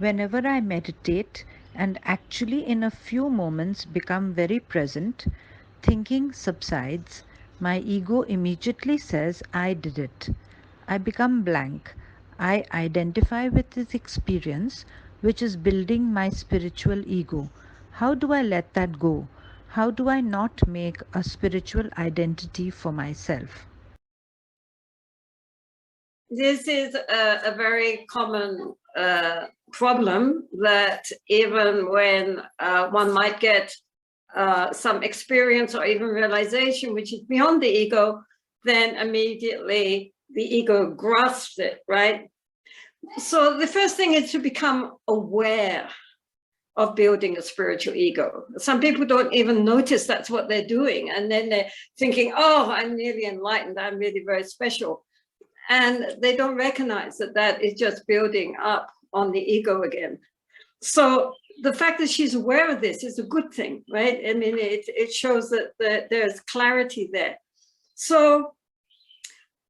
Whenever I meditate and actually in a few moments become very present, thinking subsides, my ego immediately says I did it. I become blank. I identify with this experience, which is building my spiritual ego. How do I let that go? How do I not make a spiritual identity for myself? This is a very common problem, that even when one might get some experience or even realization which is beyond the ego, then immediately the ego grasps it, right? So the first thing is to become aware of building a spiritual ego. Some people don't even notice that's what they're doing, and then they're thinking, oh, I'm nearly enlightened, I'm really very special. And they don't recognize that that is just building up on the ego again. So the fact that she's aware of this is a good thing, right? I mean, it shows that there's clarity there. So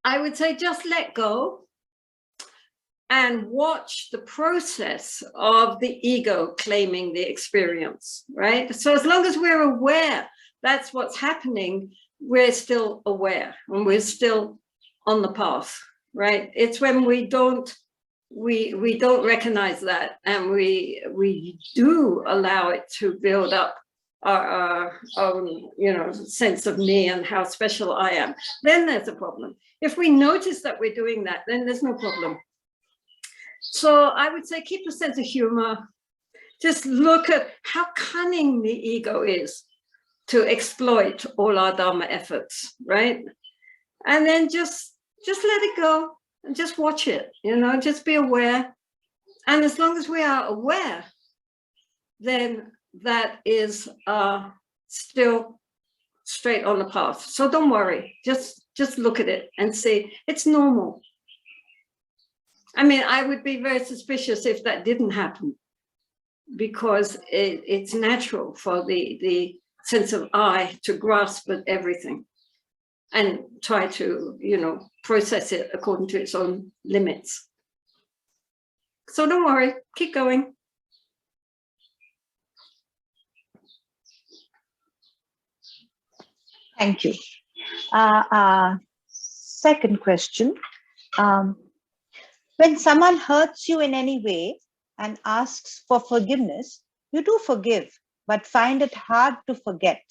I would say just let go and watch the process of the ego claiming the experience, right? So as long as we're aware that's what's happening, we're still aware and we're still on the path, right? It's when we don't recognize that, and we do allow it to build up our own, sense of me and how special I am, then there's a problem. If we notice that we're doing that, then there's no problem. So I would say keep a sense of humor. Just look at how cunning the ego is to exploit all our Dharma efforts, right? And then just let it go and just watch it, just be aware. And as long as we are aware, then that is still straight on the path. So don't worry, just look at it and see it's normal. I mean, I would be very suspicious if that didn't happen, because it's natural for the sense of I to grasp at everything and try to, process it according to its own limits. So don't worry, keep going. Thank you. Second question. When someone hurts you in any way and asks for forgiveness, you do forgive, but find it hard to forget.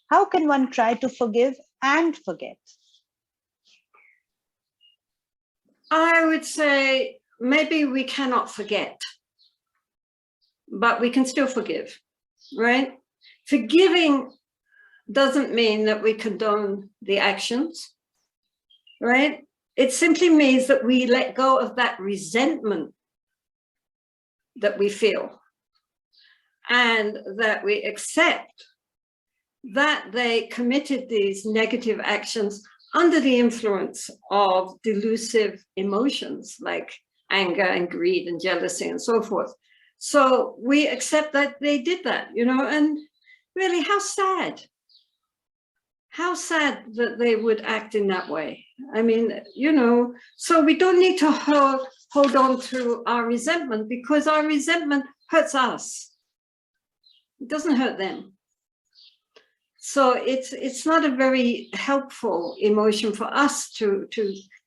How can one try to forgive and forget? I would say maybe we cannot forget, but we can still forgive, right? Forgiving doesn't mean that we condone the actions, right? It simply means that we let go of that resentment that we feel, and that we accept that they committed these negative actions under the influence of delusive emotions like anger and greed and jealousy and so forth. So we accept that they did that, and really, how sad that they would act in that way. I mean, so we don't need to hold on to our resentment, because our resentment hurts us. It doesn't hurt them. So it's not a very helpful emotion for us to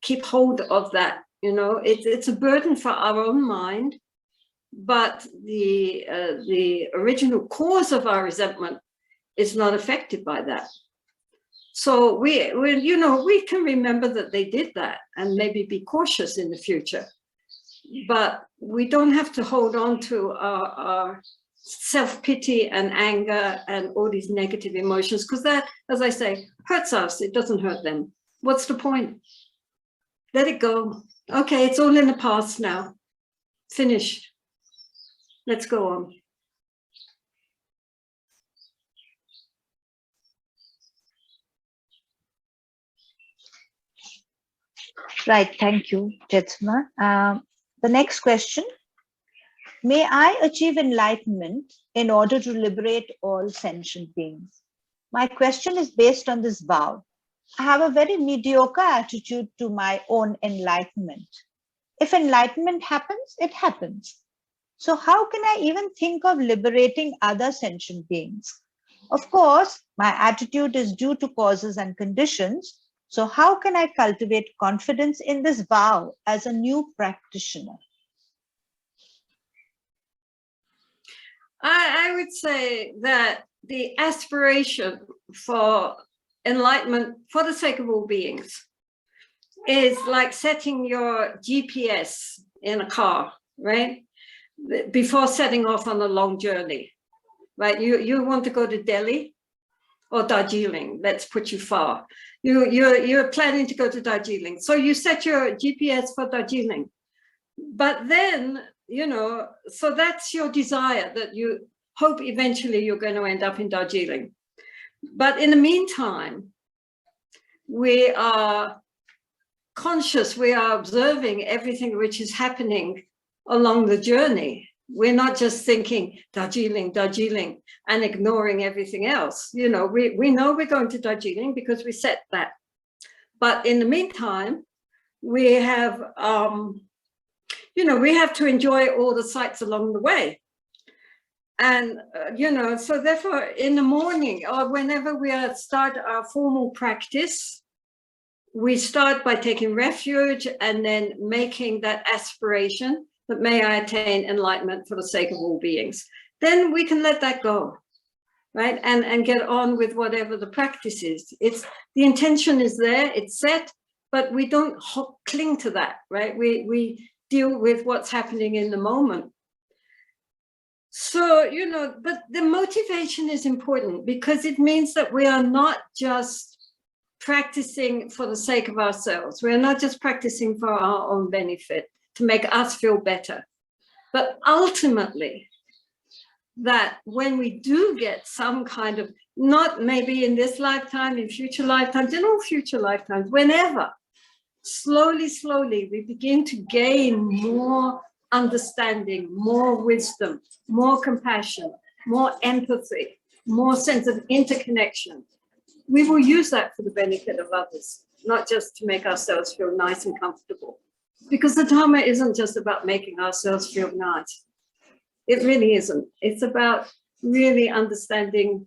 keep hold of that. It's a burden for our own mind, but the original cause of our resentment is not affected by that. So we can remember that they did that and maybe be cautious in the future, but we don't have to hold on to our self-pity and anger and all these negative emotions, because that, as I say, hurts us. It doesn't hurt them. What's the point? Let it go. Okay, it's all in the past now. Finished. Let's go on. Right, thank you, Jetsma. The next question. May I achieve enlightenment in order to liberate all sentient beings? My question is based on this vow. I have a very mediocre attitude to my own enlightenment. If enlightenment happens, it happens. So how can I even think of liberating other sentient beings? Of course, my attitude is due to causes and conditions. So how can I cultivate confidence in this vow as a new practitioner? I would say that the aspiration for enlightenment for the sake of all beings is like setting your GPS in a car, right? Before setting off on a long journey, right? You want to go to Delhi or Darjeeling, let's put you far. You're planning to go to Darjeeling. So you set your GPS for Darjeeling. But then, so that's your desire, that you hope eventually you're going to end up in Darjeeling. But in the meantime, we are conscious, we are observing everything which is happening along the journey. We're not just thinking Darjeeling, Darjeeling, and ignoring everything else. We know we're going to Darjeeling because we set that. But in the meantime, we have, we have to enjoy all the sights along the way. And, so therefore in the morning or whenever we start our formal practice, we start by taking refuge and then making that aspiration that may I attain enlightenment for the sake of all beings. Then we can let that go, right? And get on with whatever the practice is. The intention is there, it's set, but we don't cling to that, right? We deal with what's happening in the moment. So, but the motivation is important because it means that we are not just practicing for the sake of ourselves. We're not just practicing for our own benefit to make us feel better, but ultimately that when we do get some kind of, not maybe in this lifetime, in future lifetimes, in all future lifetimes, whenever, slowly, we begin to gain more understanding, more wisdom, more compassion, more empathy, more sense of interconnection. We will use that for the benefit of others, not just to make ourselves feel nice and comfortable. Because the Dharma isn't just about making ourselves feel nice. It really isn't. It's about really understanding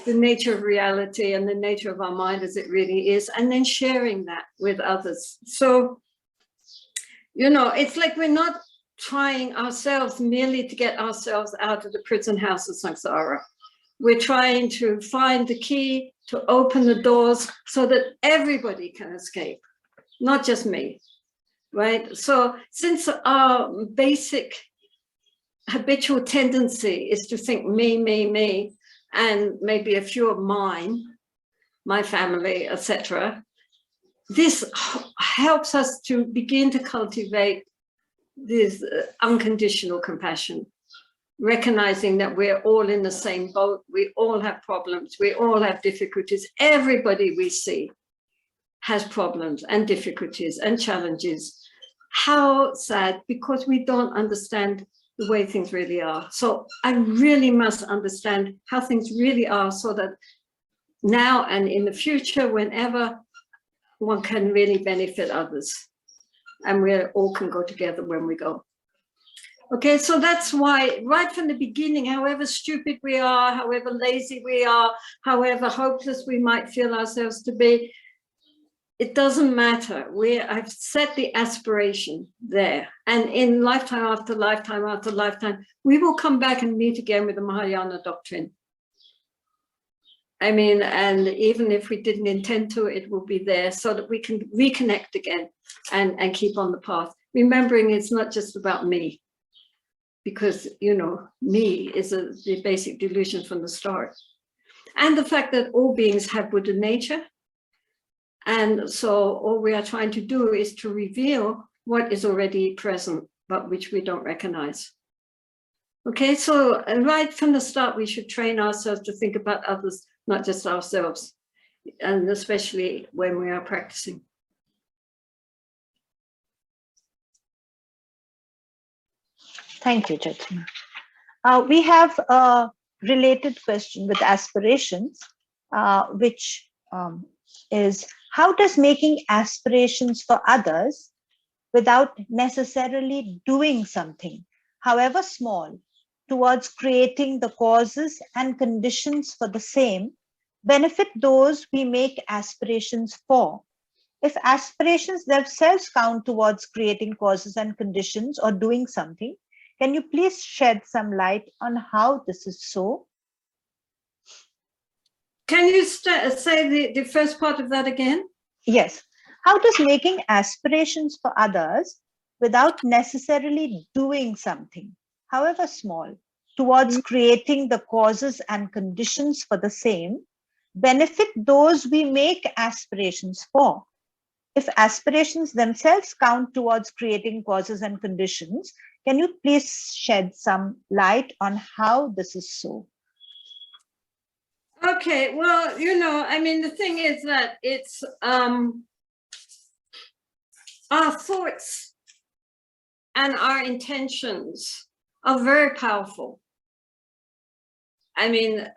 the nature of reality and the nature of our mind as it really is, and then sharing that with others. So, it's like we're not trying ourselves merely to get ourselves out of the prison house of samsara. We're trying to find the key to open the doors so that everybody can escape, not just me, right? So since our basic habitual tendency is to think me, and maybe a few of mine, my family, etc., this helps us to begin to cultivate this unconditional compassion, recognizing that we're all in the same boat, we all have problems, we all have difficulties. Everybody we see has problems and difficulties and challenges. How sad, because we don't understand the way things really are. So I really must understand how things really are so that now and in the future, whenever, one can really benefit others and we all can go together when we go. Okay, so that's why right from the beginning, however stupid we are, however lazy we are, however hopeless we might feel ourselves to be, it doesn't matter. I've set the aspiration there. And in lifetime after lifetime after lifetime, we will come back and meet again with the Mahayana doctrine. I mean, and even if we didn't intend to, it will be there so that we can reconnect again and keep on the path. Remembering it's not just about me, because, me is the basic delusion from the start. And the fact that all beings have Buddha nature. And so all we are trying to do is to reveal what is already present, but which we don't recognize. Okay, so right from the start, we should train ourselves to think about others, not just ourselves, and especially when we are practicing. Thank you, Jyotsna. We have a related question with aspirations, which is, how does making aspirations for others without necessarily doing something, however small, towards creating the causes and conditions for the same, benefit those we make aspirations for. If aspirations themselves count towards creating causes and conditions or doing something, can you please shed some light on how this is so? Can you say the first part of that again? Yes. How does making aspirations for others without necessarily doing something, however small, towards creating the causes and conditions for the same, benefit those we make aspirations for? If aspirations themselves count towards creating causes and conditions, can you please shed some light on how this is so? Okay, well, I mean, the thing is that it's our thoughts and our intentions are very powerful. I mean,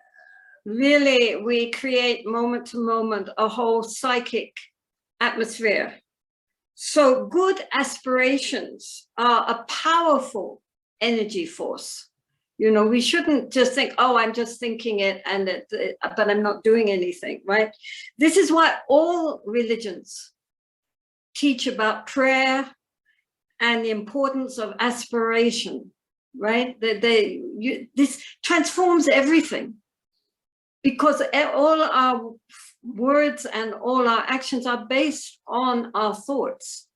really, we create moment to moment a whole psychic atmosphere. So good aspirations are a powerful energy force. We shouldn't just think, oh, I'm just thinking it, but I'm not doing anything, right? This is why all religions teach about prayer and the importance of aspiration, right? This transforms everything, because all our words and all our actions are based on our thoughts.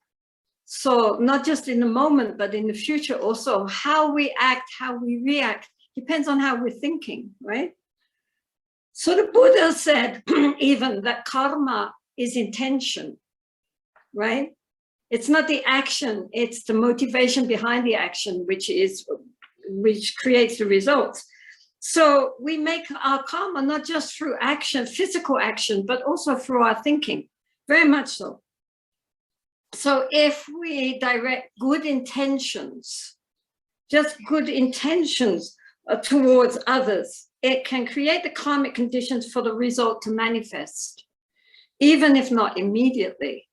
So not just in the moment, but in the future also, how we act, how we react, depends on how we're thinking, right? So the Buddha said even that karma is intention, right? It's not the action, it's the motivation behind the action, which creates the results. So we make our karma not just through action, physical action, but also through our thinking, very much so. So if we direct good intentions, just good intentions towards others, it can create the karmic conditions for the result to manifest, even if not immediately.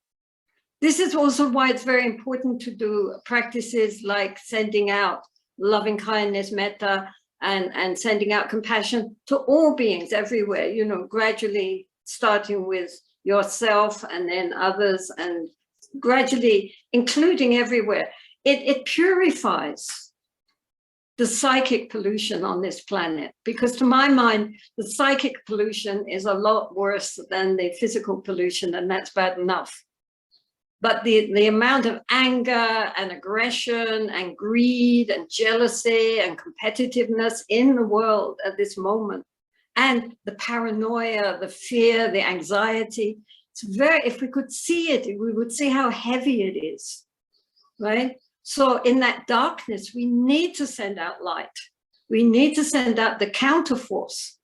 This is also why it's very important to do practices like sending out loving kindness, metta, and sending out compassion to all beings everywhere, gradually starting with yourself and then others, and gradually including everywhere. It purifies the psychic pollution on this planet, because to my mind, the psychic pollution is a lot worse than the physical pollution, and that's bad enough. But the amount of anger and aggression and greed and jealousy and competitiveness in the world at this moment, and the paranoia, the fear, the anxiety, if we could see it, we would see how heavy it is, right? So in that darkness, we need to send out light. We need to send out the counterforce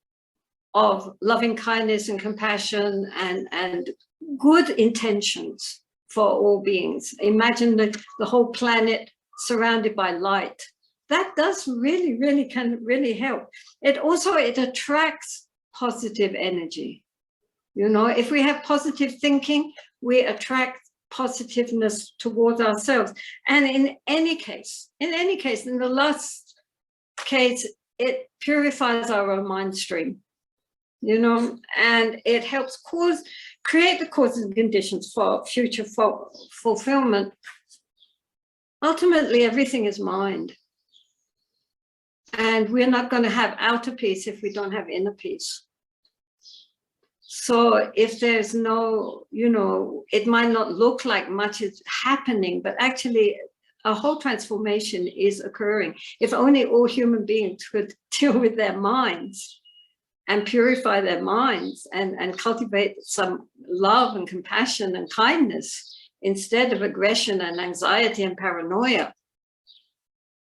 of loving kindness and compassion and good intentions for all beings. Imagine the whole planet surrounded by light. That does can really help. It attracts positive energy. If we have positive thinking, we attract positiveness towards ourselves. And in any case, in the last case, it purifies our own mind stream, and it helps create the causes and conditions for future fulfillment. Ultimately, everything is mind. And we're not going to have outer peace if we don't have inner peace. So if there's no, it might not look like much is happening, but actually a whole transformation is occurring. If only all human beings could deal with their minds and purify their minds and cultivate some love and compassion and kindness instead of aggression and anxiety and paranoia,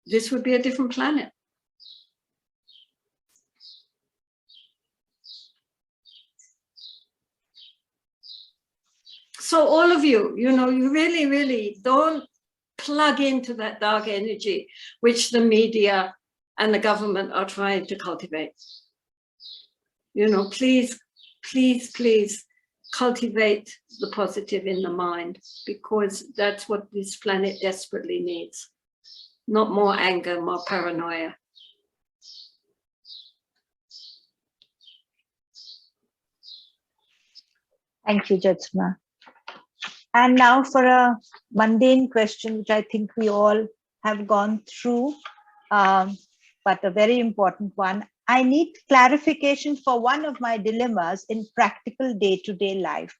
this would be a different planet. So all of you, you really don't plug into that dark energy, which the media and the government are trying to cultivate. Please cultivate the positive in the mind, because that's what this planet desperately needs. not more anger, more paranoia. Thank you, Jyotsna. And now for a mundane question, which I think we all have gone through, but a very important one. I need clarification for one of my dilemmas in practical day-to-day life.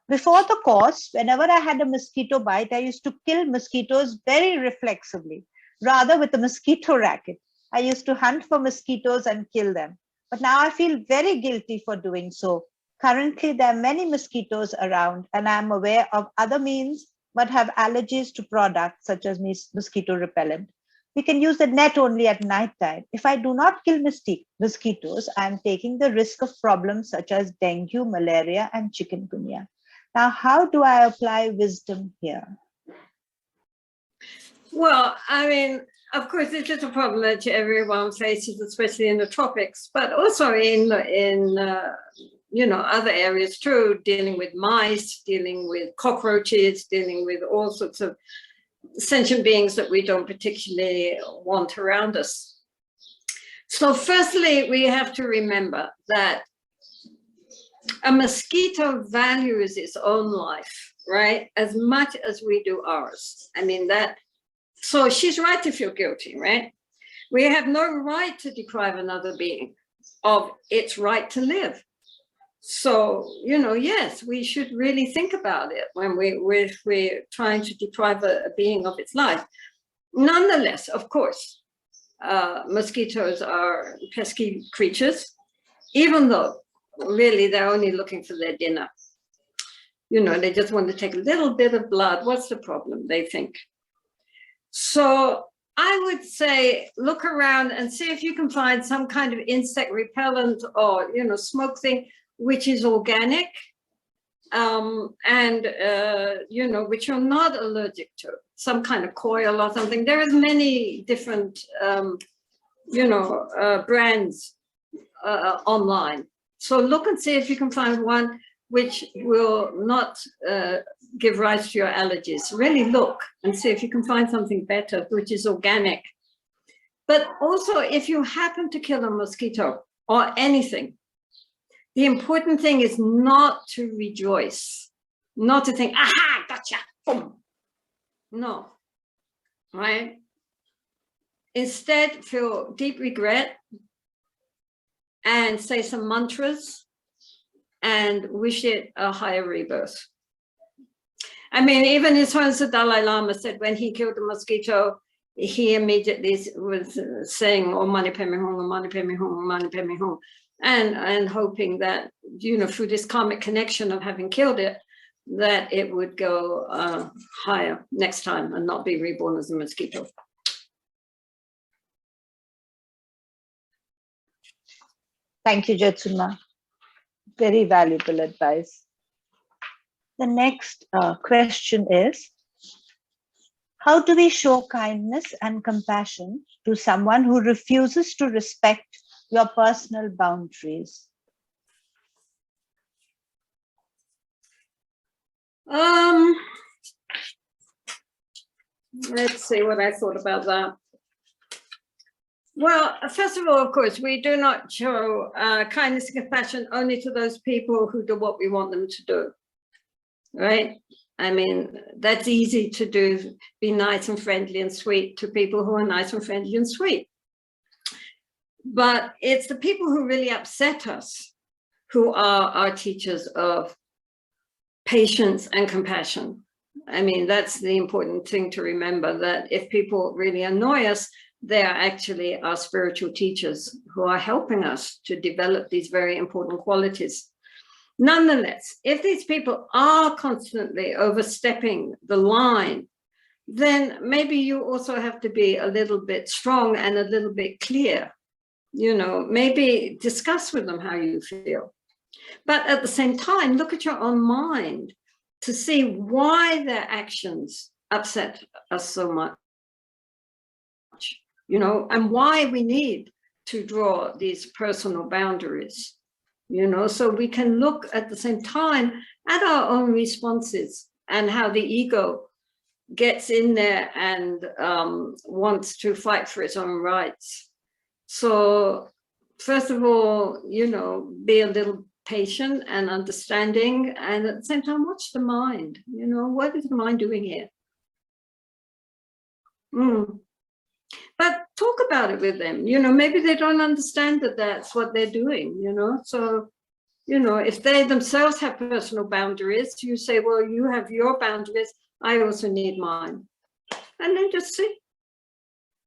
Before the course, whenever I had a mosquito bite, I used to kill mosquitoes very reflexively, rather with a mosquito racket. I used to hunt for mosquitoes and kill them. But now I feel very guilty for doing so. Currently, there are many mosquitoes around, and I am aware of other means, but have allergies to products such as mosquito repellent. We can use the net only at night time. If I do not kill mosquitoes, I am taking the risk of problems such as dengue, malaria, and chikungunya. Now, how do I apply wisdom here? Well, I mean, of course, this is a problem that everyone faces, especially in the tropics, but also in other areas too, dealing with mice, dealing with cockroaches, dealing with all sorts of sentient beings that we don't particularly want around us. So firstly, we have to remember that a mosquito values its own life, right? As much as we do ours. I mean, so she's right to feel guilty, right? We have no right to deprive another being of its right to live. So, yes, we should really think about it when we're trying to deprive a being of its life. Nonetheless, of course, mosquitoes are pesky creatures, even though really they're only looking for their dinner. They just want to take a little bit of blood. What's the problem, they think? So I would say look around and see if you can find some kind of insect repellent or, smoke thing which is organic and, which you're not allergic to, some kind of coil or something. There is many different, brands online. So look and see if you can find one which will not give rise to your allergies. Really look and see if you can find something better, which is organic. But also, if you happen to kill a mosquito or anything, the important thing is not to rejoice, not to think, aha, gotcha, boom. No, right? Instead, feel deep regret and say some mantras and wish it a higher rebirth. I mean, even His Holiness the Dalai Lama said when he killed the mosquito, he immediately was saying, "Oh, Mani Padme Hum, oh, Mani Padme Hum, oh, Mani Padme Hum," and hoping that, through this karmic connection of having killed it, that it would go higher next time and not be reborn as a mosquito. Thank you, Jyotsna. Very valuable advice. The next question is, how do we show kindness and compassion to someone who refuses to respect your personal boundaries? Let's see what I thought about that. Well, first of all, of course, we do not show kindness and compassion only to those people who do what we want them to do, right? I mean, that's easy to do, be nice and friendly and sweet to people who are nice and friendly and sweet. But it's the people who really upset us who are our teachers of patience and compassion. I mean, that's the important thing to remember, that if people really annoy us, they are actually our spiritual teachers who are helping us to develop these very important qualities. Nonetheless, if these people are constantly overstepping the line, then maybe you also have to be a little bit strong and a little bit clear. Maybe discuss with them how you feel. But at the same time, look at your own mind to see why their actions upset us so much. And why we need to draw these personal boundaries, so we can look at the same time at our own responses and how the ego gets in there and wants to fight for its own rights. So first of all, be a little patient and understanding, and at the same time, watch the mind. What is the mind doing here? But talk about it with them. Maybe they don't understand that that's what they're doing. So if they themselves have personal boundaries, you say, well, you have your boundaries, I also need mine, and then just see.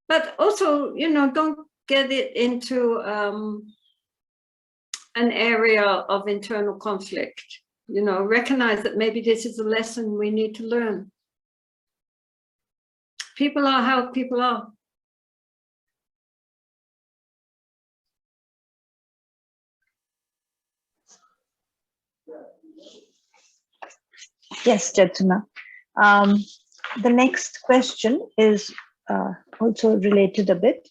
But also, don't get it into an area of internal conflict. Recognize that maybe this is a lesson we need to learn. People are how people are. Yes, Chaitanya. The next question is also related a bit.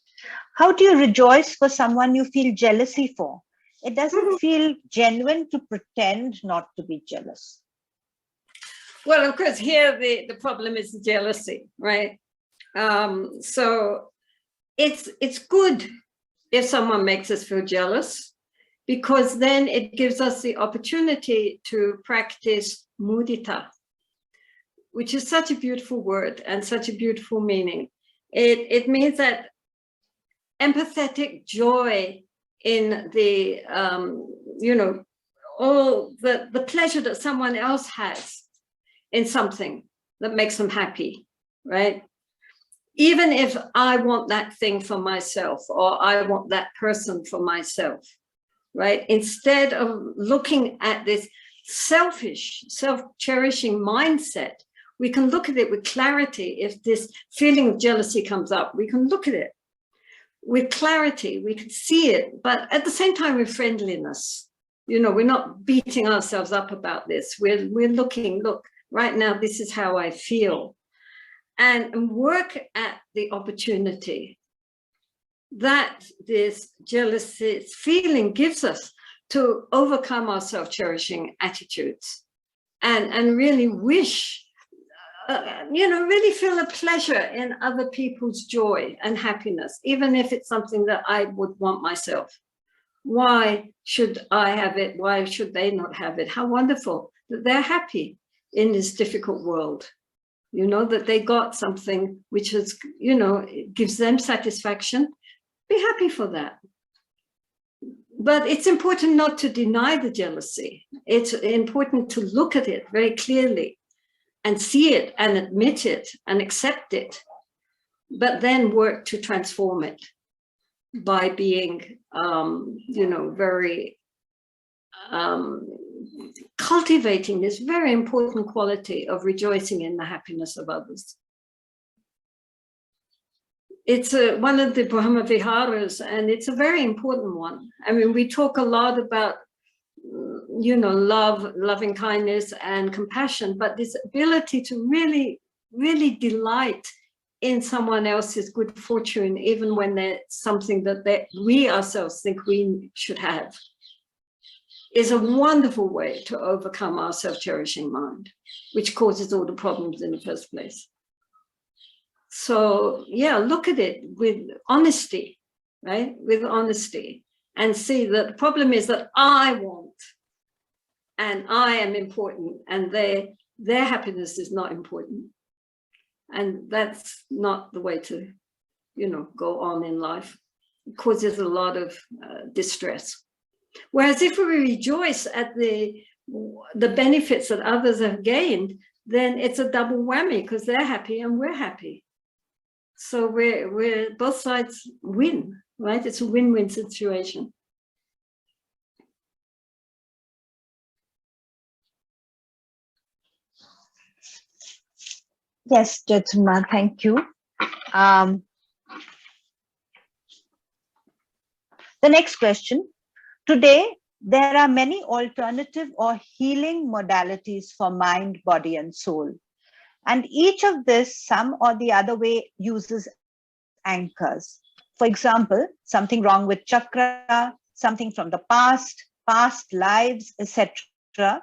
How do you rejoice for someone you feel jealousy for? It doesn't feel genuine to pretend not to be jealous. Well, of course, here the problem is jealousy, right? So it's good if someone makes us feel jealous, because then it gives us the opportunity to practice mudita, which is such a beautiful word and such a beautiful meaning. It means that empathetic joy in the, all the pleasure that someone else has in something that makes them happy, right? Even if I want that thing for myself, or I want that person for myself, right? Instead of looking at this selfish, self-cherishing mindset, we can look at it with clarity. If this feeling of jealousy comes up, we can look at it with clarity, we can see it, but at the same time with friendliness. We're not beating ourselves up about this. We're looking, look, right now, this is how I feel. And work at the opportunity that this jealousy feeling gives us to overcome our self-cherishing attitudes and really wish, really feel a pleasure in other people's joy and happiness, even if it's something that I would want myself. Why should I have it? Why should they not have it? How wonderful that they're happy in this difficult world. That they got something which is, gives them satisfaction. Be happy for that. But it's important not to deny the jealousy. It's important to look at it very clearly and see it and admit it and accept it, but then work to transform it by being, very cultivating this very important quality of rejoicing in the happiness of others. It's one of the Brahma Viharas, and it's a very important one. I mean, we talk a lot about, love, loving kindness and compassion, but this ability to really, really delight in someone else's good fortune, even when there's something that we ourselves think we should have, is a wonderful way to overcome our self-cherishing mind, which causes all the problems in the first place. So yeah, look at it with honesty, right? With honesty, and see that the problem is that I want, and I am important, and their happiness is not important. And that's not the way to, go on in life. It causes a lot of distress. Whereas if we rejoice at the benefits that others have gained, then it's a double whammy, because they're happy and we're happy. So we're both sides win, right? It's a win-win situation. Yes, Jyotsna, thank you. The next question. Today, there are many alternative or healing modalities for mind, body, and soul. And each of this, some or the other way, uses anchors. For example, something wrong with chakra, something from the past lives, etc.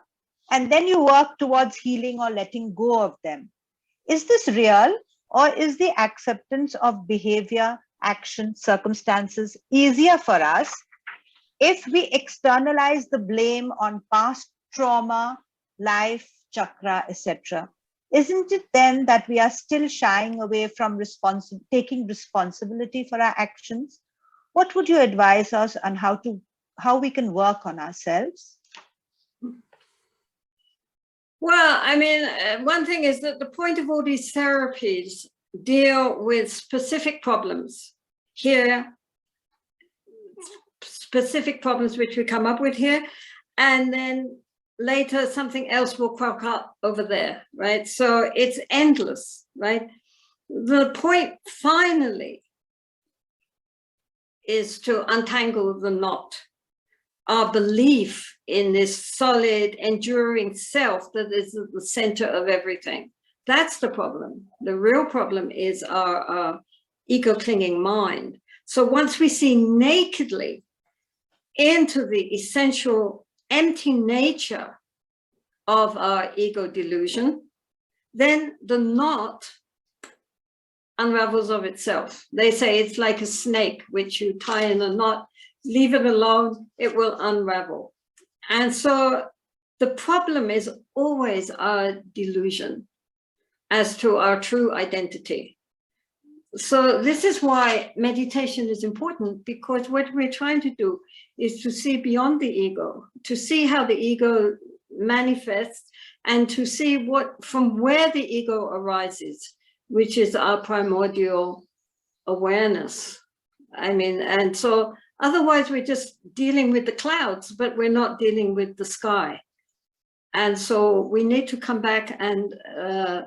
And then you work towards healing or letting go of them. Is this real, or is the acceptance of behavior, action, circumstances easier for us if we externalize the blame on past trauma, life, chakra, etc.? Isn't it then that we are still shying away from taking responsibility for our actions? What would you advise us on how we can work on ourselves? Well, I mean, one thing is that the point of all these therapies deal with specific problems here, specific problems which we come up with here, and then later something else will crop up over there, right? So it's endless, right? The point finally is to untangle the knot. Our belief in this solid, enduring self that is at the center of everything. That's the problem. The real problem is our ego-clinging mind. So once we see nakedly into the essential empty nature of our ego delusion, then the knot unravels of itself. They say it's like a snake, which you tie in a knot, leave it alone, it will unravel. And so the problem is always our delusion as to our true identity. So this is why meditation is important, because what we're trying to do is to see beyond the ego, to see how the ego manifests, and to see from where the ego arises, which is our primordial awareness. I mean, and so otherwise we're just dealing with the clouds, but we're not dealing with the sky. And so we need to come back and,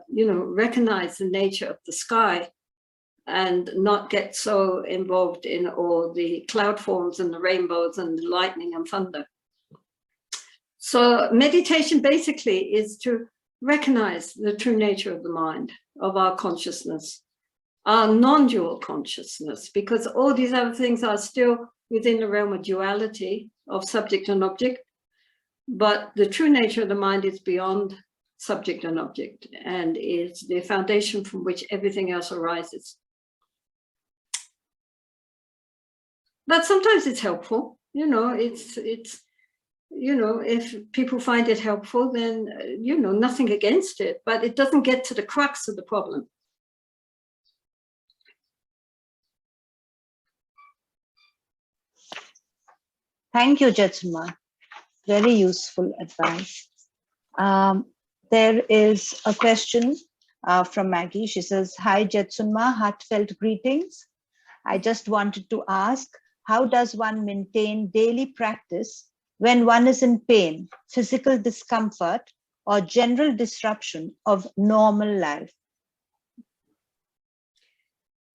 recognize the nature of the sky and not get so involved in all the cloud forms and the rainbows and the lightning and thunder. So meditation basically is to recognize the true nature of the mind, of our consciousness, our non-dual consciousness, because all these other things are still within the realm of duality of subject and object. But the true nature of the mind is beyond subject and object and is the foundation from which everything else arises. But sometimes it's helpful, if people find it helpful, then, nothing against it, but it doesn't get to the crux of the problem. Thank you, Jetsunma. Very useful advice. There is a question from Maggie. She says, "Hi, Jetsunma, heartfelt greetings. I just wanted to ask, how does one maintain daily practice when one is in pain, physical discomfort, or general disruption of normal life?"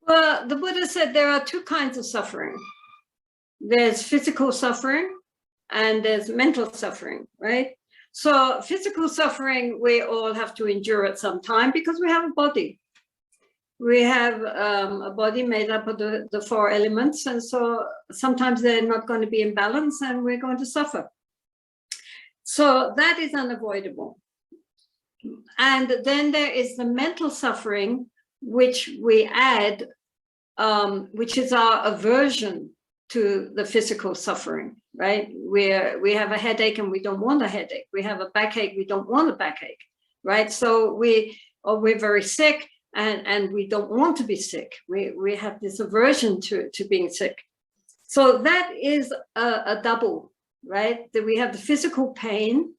Well, the Buddha said there are two kinds of suffering. There's physical suffering and there's mental suffering, right? So physical suffering, we all have to endure at some time because we have a body. We have a body made up of the four elements. And so sometimes they're not going to be in balance and we're going to suffer. So that is unavoidable. And then there is the mental suffering, which we add, which is our aversion to the physical suffering, right? We have a headache and we don't want a headache. We have a backache, we don't want a backache, right? So we're very sick and we don't want to be sick. We have this aversion to being sick. So that is a double, right? That we have the physical pain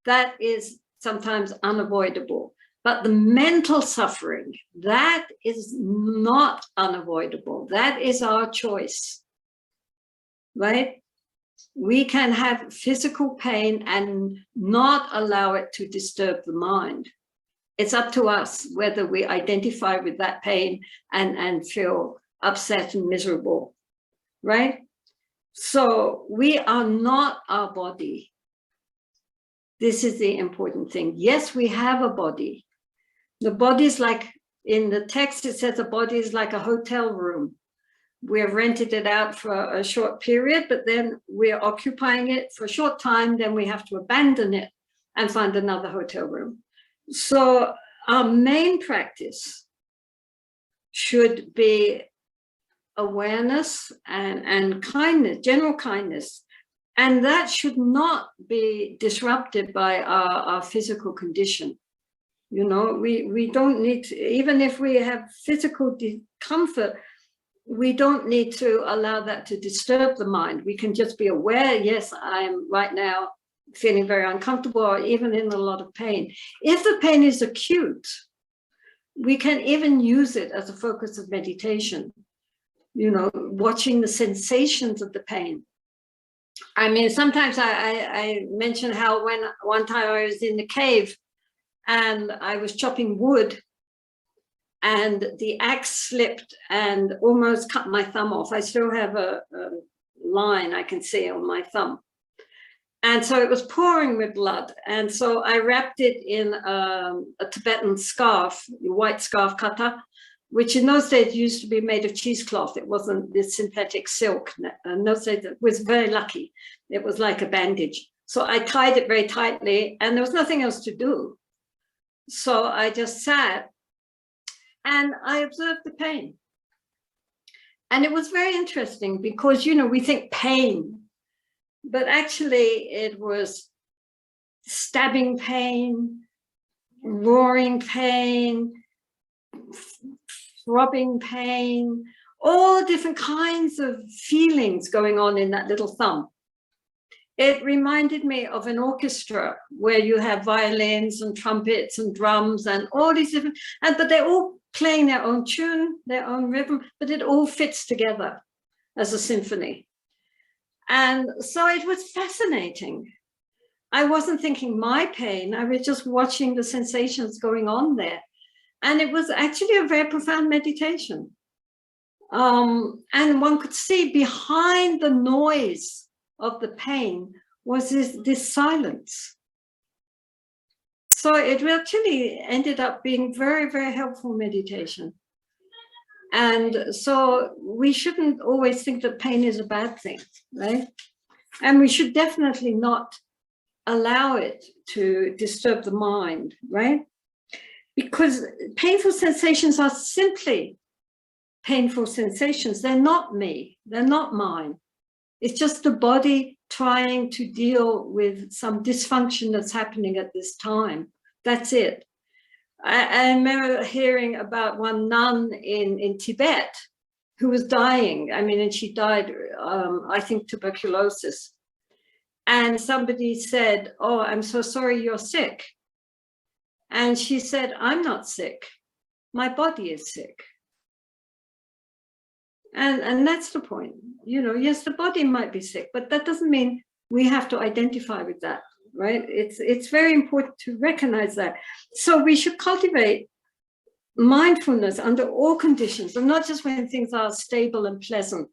that is sometimes unavoidable. But the mental suffering, that is not unavoidable. That is our choice. Right? We can have physical pain and not allow it to disturb the mind. It's up to us whether we identify with that pain and feel upset and miserable, right? So we are not our body. This is the important thing. Yes, we have a body. The body is like, in the text, it says a body is like a hotel room. We've rented it out for a short period, but then we're occupying it for a short time, then we have to abandon it and find another hotel room. So our main practice should be awareness and kindness, general kindness. And that should not be disrupted by our physical condition. You know, we don't need to, even if we have physical discomfort, we don't need to allow that to disturb the mind. We can just be aware, yes, I'm right now feeling very uncomfortable or even in a lot of pain. If the pain is acute, we can even use it as a focus of meditation, you know, watching the sensations of the pain. I mean, sometimes I mention how when one time I was in the cave and I was chopping wood and the axe slipped and almost cut my thumb off. I still have a line I can see on my thumb. And so it was pouring with blood. And so I wrapped it in a Tibetan scarf, a white scarf kata, which in those days used to be made of cheesecloth. It wasn't this synthetic silk. In those days, it was very lucky. It was like a bandage. So I tied it very tightly and there was nothing else to do. So I just sat and I observed the pain. And it was very interesting because, you know, we think pain, but actually it was stabbing pain, roaring pain, throbbing pain, all different kinds of feelings going on in that little thumb. It reminded me of an orchestra where you have violins and trumpets and drums and all these different, but they're all playing their own tune, their own rhythm, but it all fits together as a symphony. And so it was fascinating. I wasn't thinking my pain, I was just watching the sensations going on there. And it was actually a very profound meditation. And one could see behind the noise of the pain was this silence. So it actually ended up being very, very helpful meditation. And so we shouldn't always think that pain is a bad thing, right? And we should definitely not allow it to disturb the mind, right? Because painful sensations are simply painful sensations. They're not me, they're not mine. It's just the body trying to deal with some dysfunction that's happening at this time. That's it. I remember hearing about one nun in Tibet who was dying. I mean, and she died, I think, tuberculosis. And somebody said, "Oh, I'm so sorry you're sick." And she said, "I'm not sick. My body is sick." And that's the point. You know, yes, the body might be sick, but that doesn't mean we have to identify with that, right? It's very important to recognize that. So we should cultivate mindfulness under all conditions, and not just when things are stable and pleasant.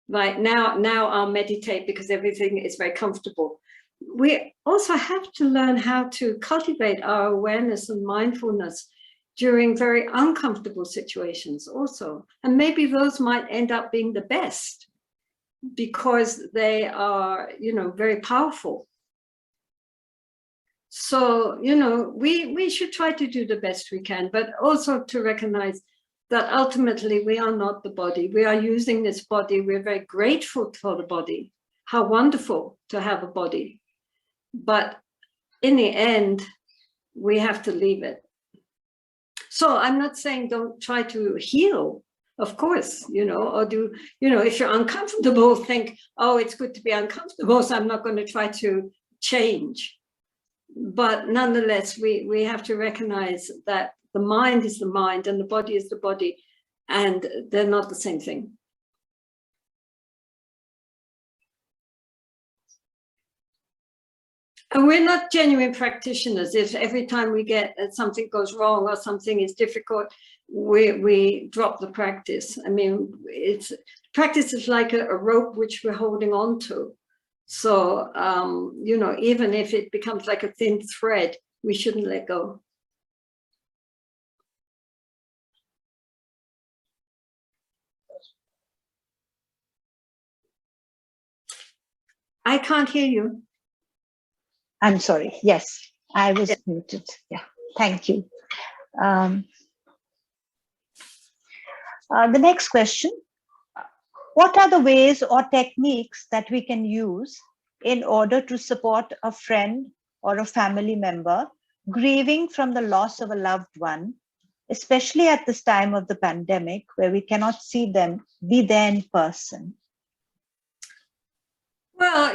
Right now I'll meditate because everything is very comfortable. We also have to learn how to cultivate our awareness and mindfulness during very uncomfortable situations also. And maybe those might end up being the best because they are, you know, very powerful. So, you know, we should try to do the best we can, but also to recognize that ultimately we are not the body. We are using this body. We're very grateful for the body. How wonderful to have a body. But in the end, we have to leave it. So I'm not saying don't try to heal, of course, you know, or do, you know, if you're uncomfortable, think, oh, it's good to be uncomfortable, so I'm not going to try to change. But nonetheless, we have to recognize that the mind is the mind and the body is the body, and they're not the same thing. And we're not genuine practitioners. If every time we get something goes wrong or something is difficult, we drop the practice. I mean, practice is like a rope which we're holding on to. So, you know, even if it becomes like a thin thread, we shouldn't let go. I can't hear you. I'm sorry. Yes, I was muted. Yeah, thank you. Um, the next question, what are the ways or techniques that we can use in order to support a friend or a family member grieving from the loss of a loved one, especially at this time of the pandemic where we cannot see them, be there in person? Well,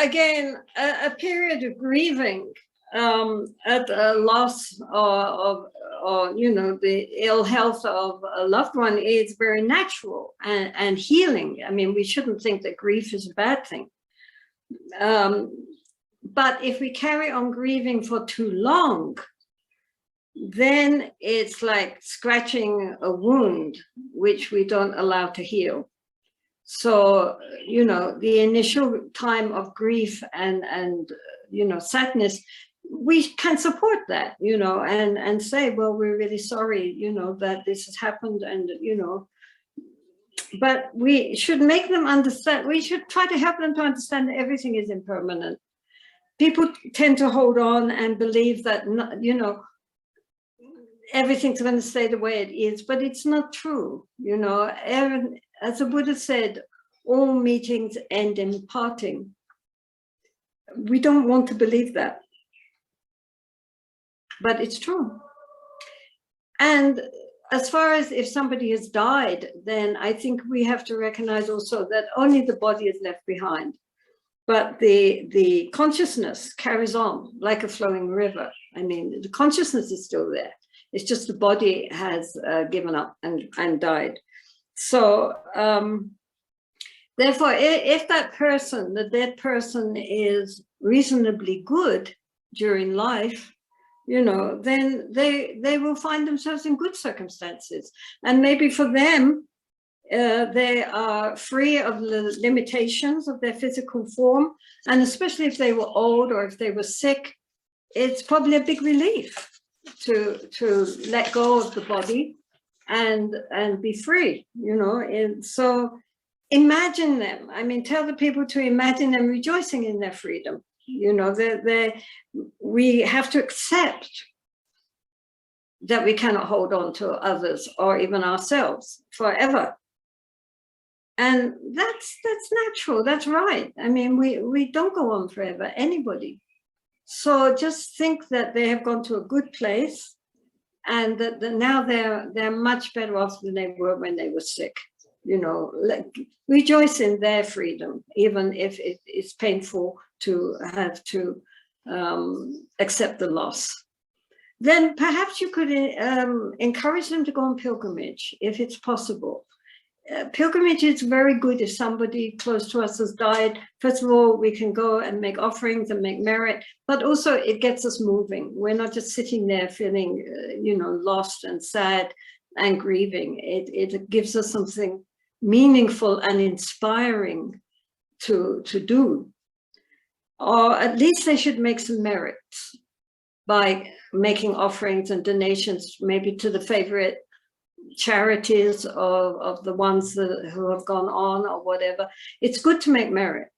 again, a period of grieving at a loss or the ill health of a loved one is very natural and healing. I mean, we shouldn't think that grief is a bad thing. But if we carry on grieving for too long, then it's like scratching a wound, which we don't allow to heal. So, the initial time of grief and sadness, we can support that, and say, well, we're really sorry, that this has happened. And, but we should make them understand, we should try to help them to understand that everything is impermanent. People tend to hold on and believe that, everything's going to stay the way it is, but it's not true. As the Buddha said, all meetings end in parting. We don't want to believe that, but it's true. And as far as if somebody has died, then I think we have to recognize also that only the body is left behind, but the consciousness carries on like a flowing river. I mean, the consciousness is still there. It's just the body has given up and died. So therefore, if the dead person is reasonably good during life, then they will find themselves in good circumstances. And maybe for them, they are free of the limitations of their physical form. And especially if they were old or if they were sick, it's probably a big relief to let go of the body and be free, and so imagine them. I mean, tell the people to imagine them rejoicing in their freedom. We have to accept that we cannot hold on to others or even ourselves forever. And that's natural, that's right. I mean, we don't go on forever, anybody. So just think that they have gone to a good place and that now they're much better off than they were when they were sick. Rejoice in their freedom, even if it is painful to have to accept the loss. Then perhaps you could encourage them to go on pilgrimage if it's possible. Pilgrimage is very good if somebody close to us has died. First of all, we can go and make offerings and make merit, but also it gets us moving. We're not just sitting there feeling, lost and sad and grieving. It gives us something meaningful and inspiring to do. Or at least they should make some merit by making offerings and donations, maybe to the favorite charities of the ones who have gone on or whatever. It's good to make merit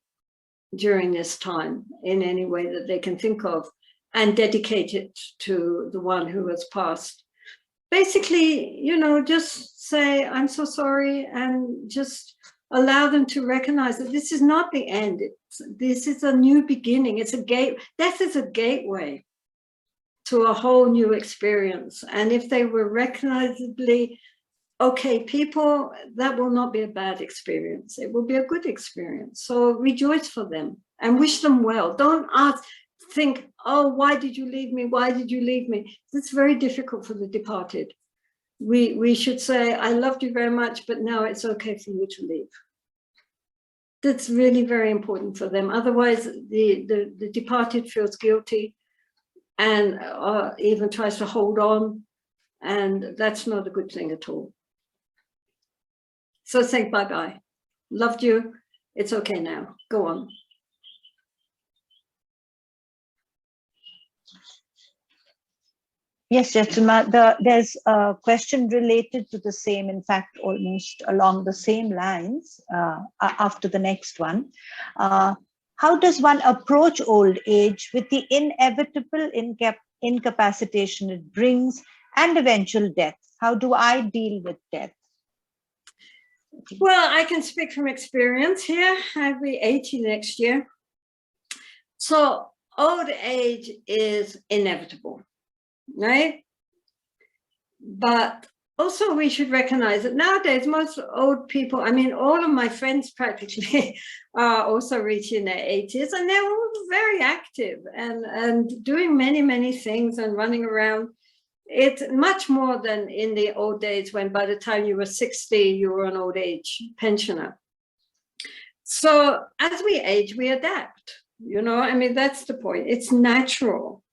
during this time in any way that they can think of and dedicate it to the one who has passed. Basically, just say, I'm so sorry, and just allow them to recognize that this is not the end. This is a new beginning. It's a gate. Death is a gateway to a whole new experience. And if they were recognizably okay people, that will not be a bad experience. It will be a good experience. So rejoice for them and wish them well. Don't think, oh, why did you leave me? Why did you leave me? It's very difficult for the departed. We should say, I loved you very much, but now it's okay for you to leave. That's really very important for them. Otherwise, the departed feels guilty and even tries to hold on, and that's not a good thing at all. So say bye-bye. Loved you. It's okay now. Go on. Yes, Jetsuma, there's a question related to the same, in fact, almost along the same lines after the next one. How does one approach old age with the inevitable incapacitation it brings and eventual death? How do I deal with death? Well, I can speak from experience here. I'll be 80 next year. So old age is inevitable, right? But also we should recognize that nowadays most old people, I mean, all of my friends practically are also reaching their 80s, and they're all very active and doing many, many things and running around. It's much more than in the old days when by the time you were 60, you were an old age pensioner. So as we age, we adapt, you know, I mean, that's the point. It's natural.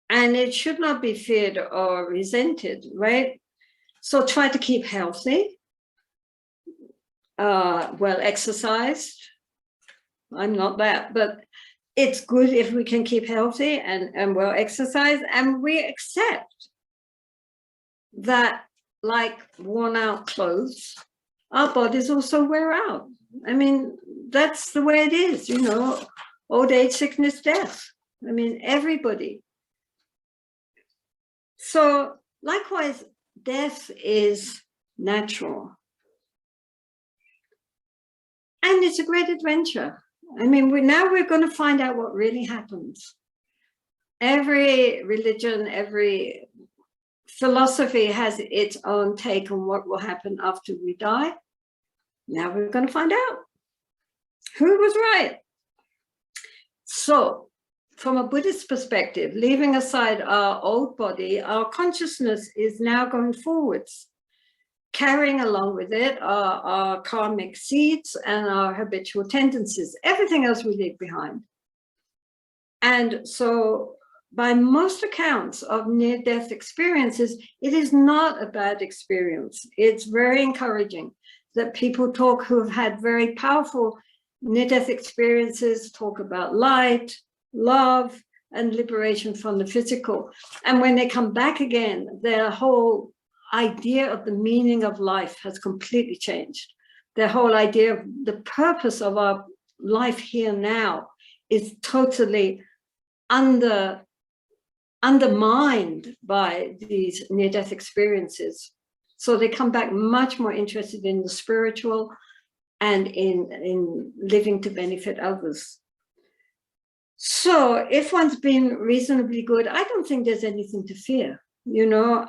And it should not be feared or resented, right? So try to keep healthy, well exercised. I'm not that, but it's good if we can keep healthy and well exercised, and we accept that, like worn out clothes, our bodies also wear out. I mean, that's the way it is, you know, old age, sickness, death. I mean, everybody. So likewise, death is natural. And it's a great adventure. I mean, we're going to find out what really happens. Every religion, every philosophy has its own take on what will happen after we die. Now we're going to find out who was right. So, from a Buddhist perspective, leaving aside our old body, our consciousness is now going forwards, carrying along with it our karmic seeds and our habitual tendencies. Everything else we leave behind. And so, by most accounts of near-death experiences, it is not a bad experience. It's very encouraging that people talk who have had very powerful near-death experiences, talk about light, love, and liberation from the physical. And when they come back again, their whole idea of the meaning of life has completely changed. Their whole idea of the purpose of our life here now is totally undermined by these near-death experiences. So they come back much more interested in the spiritual and in living to benefit others. So if one's been reasonably good, I don't think there's anything to fear. You know,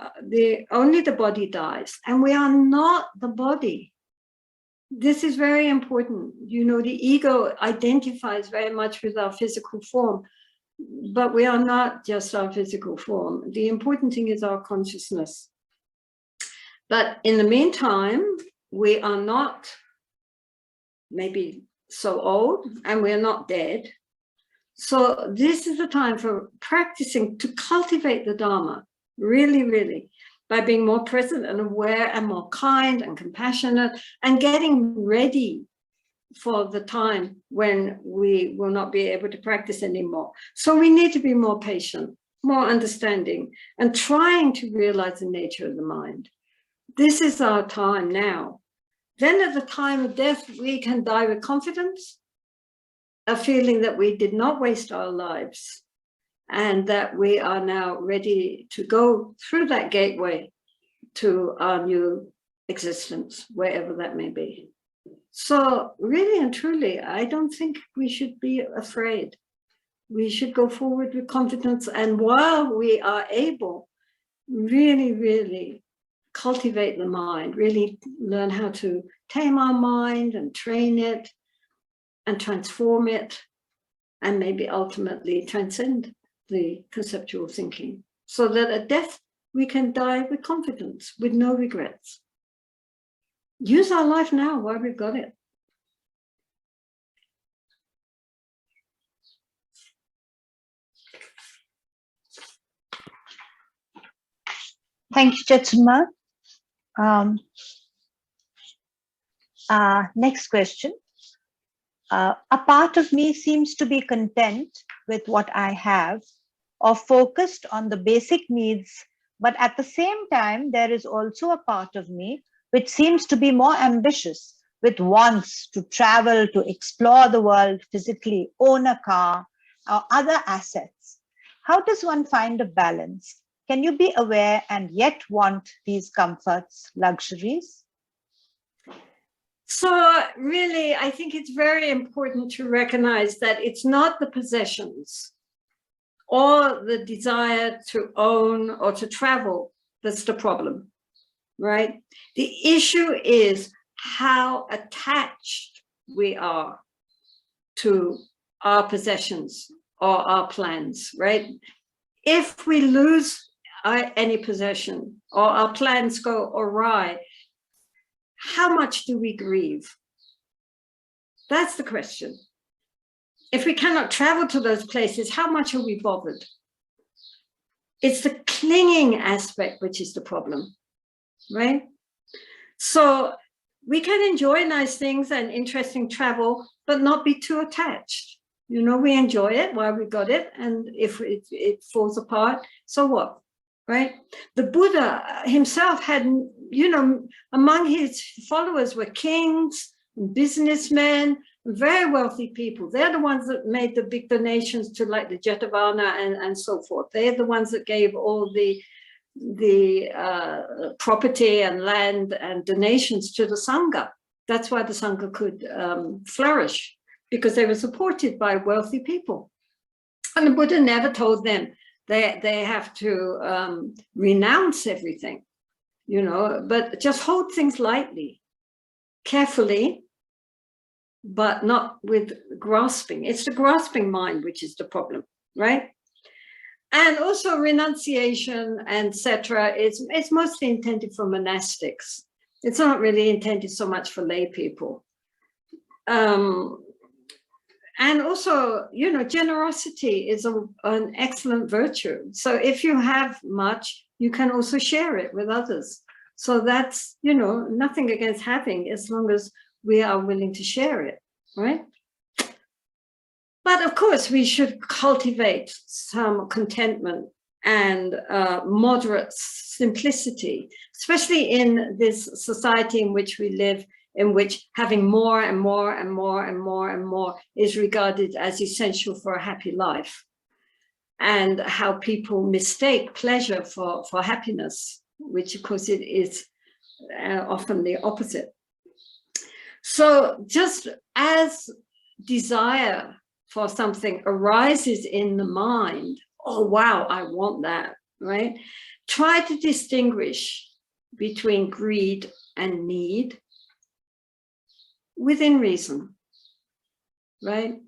only the body dies, and we are not the body. This is very important. You know, the ego identifies very much with our physical form, but we are not just our physical form. The important thing is our consciousness. But in the meantime, we are not maybe so old, and we're not dead. So this is the time for practicing to cultivate the Dharma, really, really, by being more present and aware and more kind and compassionate and getting ready for the time when we will not be able to practice anymore. So we need to be more patient, more understanding, and trying to realize the nature of the mind. This is our time now. Then at the time of death, we can die with confidence, a feeling that we did not waste our lives and that we are now ready to go through that gateway to our new existence, wherever that may be. So really and truly, I don't think we should be afraid. We should go forward with confidence, and while we are able, really, really cultivate the mind, really learn how to tame our mind and train it and transform it, and maybe ultimately transcend the conceptual thinking, so that at death we can die with confidence, with no regrets. Use our life now while we've got it. Thank you, Chetsunma. Next question. A part of me seems to be content with what I have or focused on the basic needs, but at the same time, there is also a part of me which seems to be more ambitious, with wants to travel, to explore the world physically, own a car, or other assets. How does one find a balance? Can you be aware and yet want these comforts, luxuries? So really, I think it's very important to recognize that it's not the possessions or the desire to own or to travel that's the problem, right? The issue is how attached we are to our possessions or our plans, right? If we lose any possession or our plans go awry, how much do we grieve? That's the question. If we cannot travel to those places, how much are we bothered? It's the clinging aspect which is the problem, right? So we can enjoy nice things and interesting travel, but not be too attached. You know, we enjoy it while we got it, and if it falls apart, so what, right? The Buddha himself had, you know, among his followers were kings, businessmen, very wealthy people. They're the ones that made the big donations to like the Jetavana and so forth. They're the ones that gave all the property and land and donations to the Sangha. That's why the Sangha could flourish, because they were supported by wealthy people. And the Buddha never told them they have to renounce everything, you know, but just hold things lightly, carefully, but not with grasping. It's the grasping mind which is the problem, right? And also renunciation, etc. It's mostly intended for monastics. It's not really intended so much for lay people. And also, you know, generosity is an excellent virtue. So if you have much, you can also share it with others. So that's, you know, nothing against having, as long as we are willing to share it, right? But of course, we should cultivate some contentment and moderate simplicity, especially in this society in which we live, in which having more and more and more and more and more is regarded as essential for a happy life, and how people mistake pleasure for happiness, which of course it is often the opposite. So just as desire for something arises in the mind, oh wow, I want that, right? Try to distinguish between greed and need within reason, right?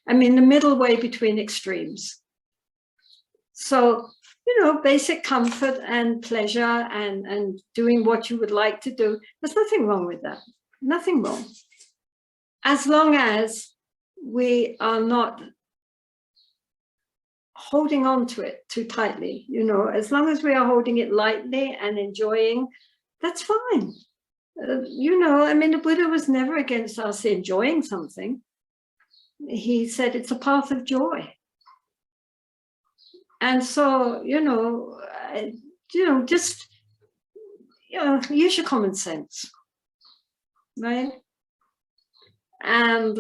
I mean, the middle way between extremes. So, you know, basic comfort and pleasure and doing what you would like to do, there's nothing wrong with that, nothing wrong. As long as we are not holding on to it too tightly, you know, as long as we are holding it lightly and enjoying, that's fine. You know, I mean, the Buddha was never against us enjoying something. He said it's a path of joy. And so, just, use your common sense, right? And,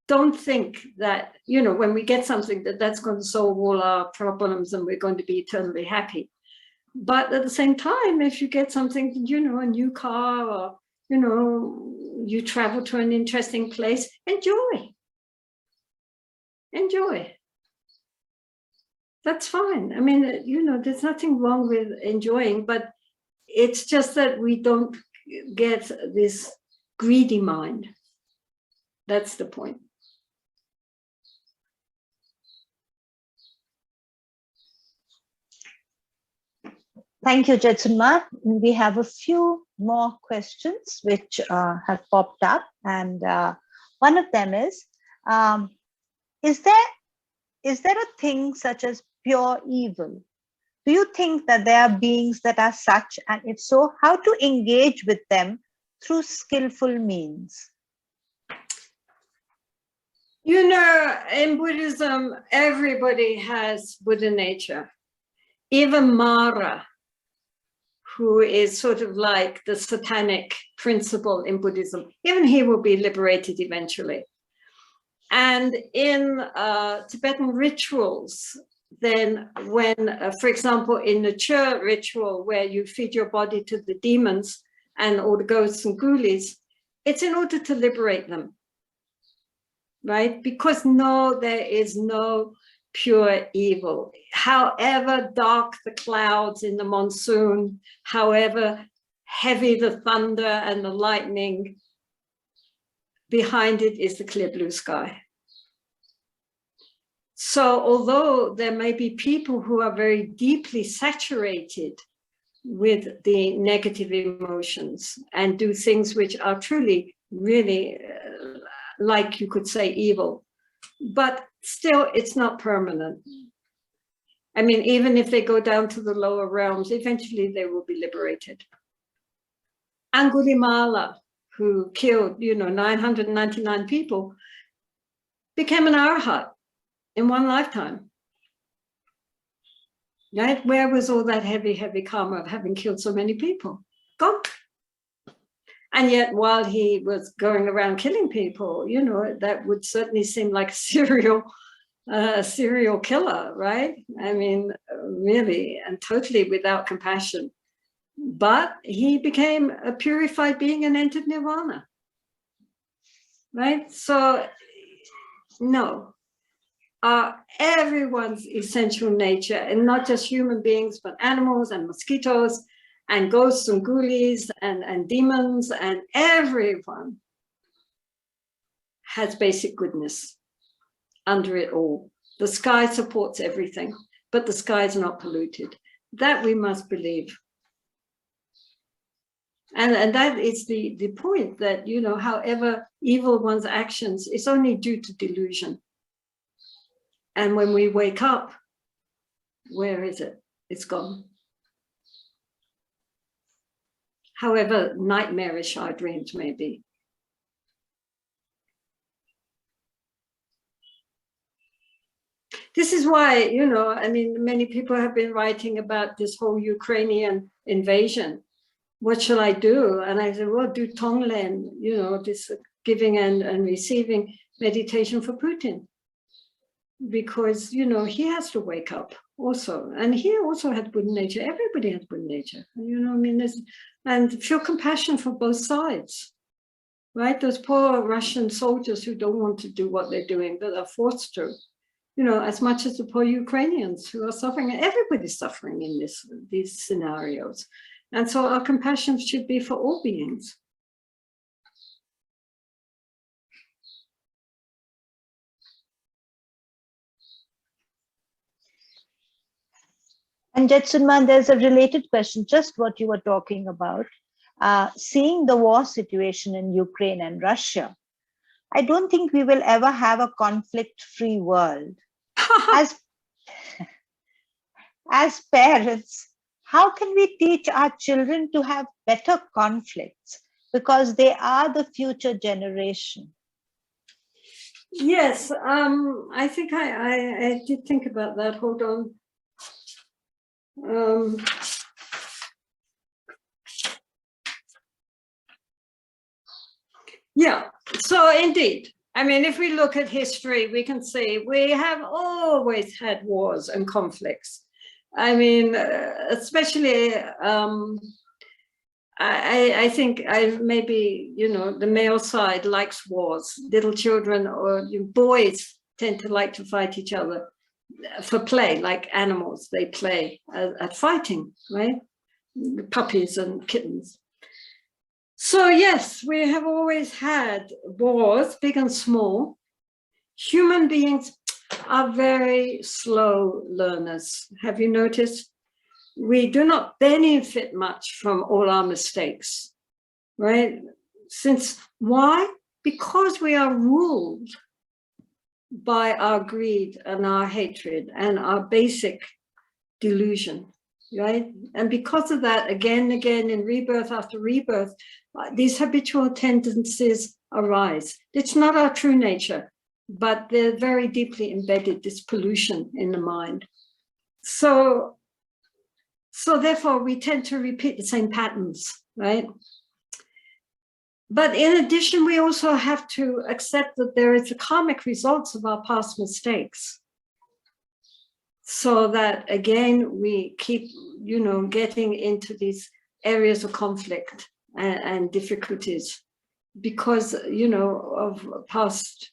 don't think that, when we get something that's going to solve all our problems and we're going to be eternally happy. But at the same time, if you get something, a new car, or, you travel to an interesting place, enjoy. That's fine. I mean, there's nothing wrong with enjoying, but it's just that we don't get this greedy mind. That's the point. Thank you, Jetsunma. We have a few more questions which have popped up, and one of them is there a thing such as pure evil? Do you think that there are beings that are such, and if so, how to engage with them through skillful means? In Buddhism, everybody has Buddha nature. Even Mara, who is sort of like the satanic principle in Buddhism, even he will be liberated eventually. And in Tibetan rituals, then when, for example, in the Chur ritual where you feed your body to the demons and all the ghosts and ghoulies, it's in order to liberate them, right? Because no, there is no pure evil. However dark the clouds in the monsoon, however heavy the thunder and the lightning, behind it is the clear blue sky. So although there may be people who are very deeply saturated with the negative emotions and do things which are truly, really, like you could say, evil, but still it's not permanent. I mean, even if they go down to the lower realms, eventually they will be liberated. Angulimala, who killed, 999 people, became an arhat in one lifetime. Right? Where was all that heavy, heavy karma of having killed so many people? Gone. And yet, while he was going around killing people, that would certainly seem like a serial killer, right? I mean, really, and totally without compassion. But he became a purified being and entered nirvana, right? So, no. Everyone's essential nature, and not just human beings, but animals and mosquitoes and ghosts and ghoulies and demons, and everyone has basic goodness under it all. The sky supports everything, but the sky is not polluted. That we must believe. And that is the point, that, however evil one's actions, is only due to delusion. And when we wake up, where is it? It's gone. However nightmarish our dreams may be. This is why, many people have been writing about this whole Ukrainian invasion. What shall I do? And I said, well, do Tonglen, this giving and receiving meditation for Putin. Because, he has to wake up also. And he also had good nature. Everybody has good nature. And feel compassion for both sides, right? Those poor Russian soldiers who don't want to do what they're doing, but are forced to, as much as the poor Ukrainians who are suffering. Everybody's suffering in these scenarios. And so our compassion should be for all beings. And Jetsunman, there's a related question, just what you were talking about. Seeing the war situation in Ukraine and Russia, I don't think we will ever have a conflict-free world. As parents, how can we teach our children to have better conflicts? Because they are the future generation. Yes, I think I did think about that. Hold on. Yeah, so indeed, if we look at history, we can see we have always had wars and conflicts. Especially, I think maybe, the male side likes wars. Little children or boys tend to like to fight each other for play, like animals. They play at fighting, right? Puppies and kittens. So yes, we have always had wars, big and small. Human beings are very slow learners. Have you noticed? We do not benefit much from all our mistakes, right? Why? Because we are ruled by our greed and our hatred and our basic delusion, right? And because of that, again and again, in rebirth after rebirth, these habitual tendencies arise. It's not our true nature, but they're very deeply embedded, this pollution in the mind. So therefore, we tend to repeat the same patterns, right? But in addition, we also have to accept that there is the karmic results of our past mistakes. so that again we keep, getting into these areas of conflict and difficulties because, of past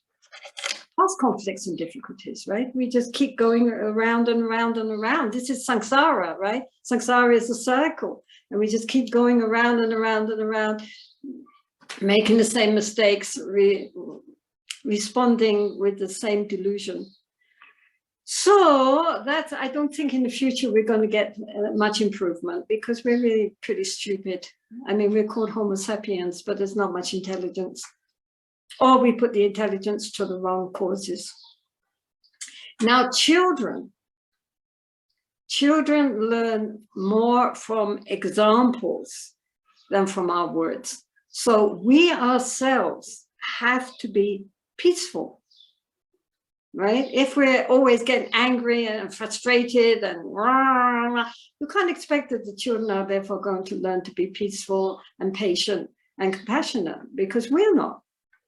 conflicts and difficulties, right? We just keep going around and around and around. This is samsara, right? Samsara is a circle, and we just keep going around and around and around, making the same mistakes, responding with the same delusion. So that's, I don't think in the future we're going to get much improvement because we're really pretty stupid. I mean, we're called Homo sapiens, but there's not much intelligence. Or we put the intelligence to the wrong causes. Now, children learn more from examples than from our words. So we ourselves have to be peaceful, right? If we're always getting angry and frustrated and you can't expect that the children are therefore going to learn to be peaceful and patient and compassionate, because we're not,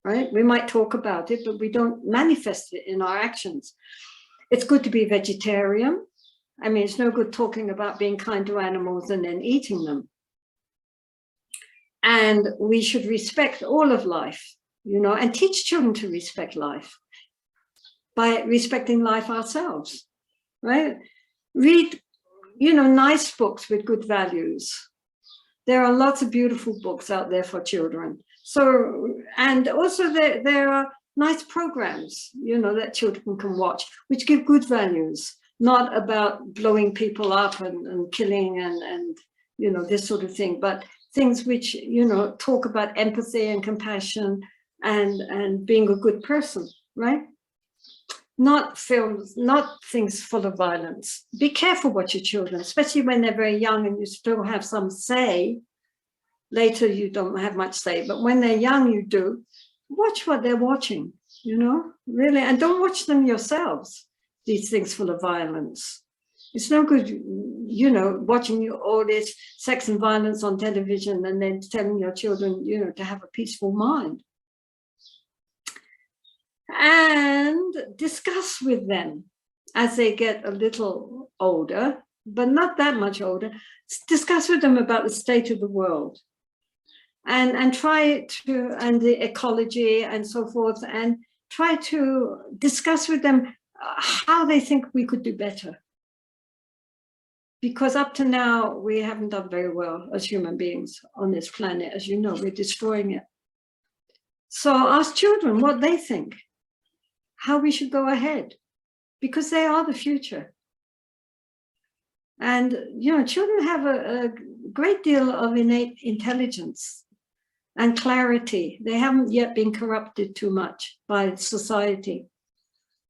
right? We might talk about it, but we don't manifest it in our actions. It's good to be vegetarian. I mean, it's no good talking about being kind to animals and then eating them. And we should respect all of life, and teach children to respect life by respecting life ourselves, right? Read, nice books with good values. There are lots of beautiful books out there for children. So, and also there are nice programs, that children can watch, which give good values, not about blowing people up and killing and this sort of thing, but things which, talk about empathy and compassion and being a good person, right? Not films, not things full of violence. Be careful what your children, especially when they're very young and you still have some say. Later, you don't have much say, but when they're young, you do. Watch what they're watching, really, and don't watch them yourselves, these things full of violence. It's no good, watching all this sex and violence on television and then telling your children, to have a peaceful mind. And discuss with them as they get a little older, but not that much older. Discuss with them about the state of the world and try to, and the ecology and so forth, and try to discuss with them how they think we could do better. Because up to now, we haven't done very well as human beings on this planet. As you know, we're destroying it. So ask children what they think, how we should go ahead, because they are the future. And, children have a great deal of innate intelligence and clarity. They haven't yet been corrupted too much by society.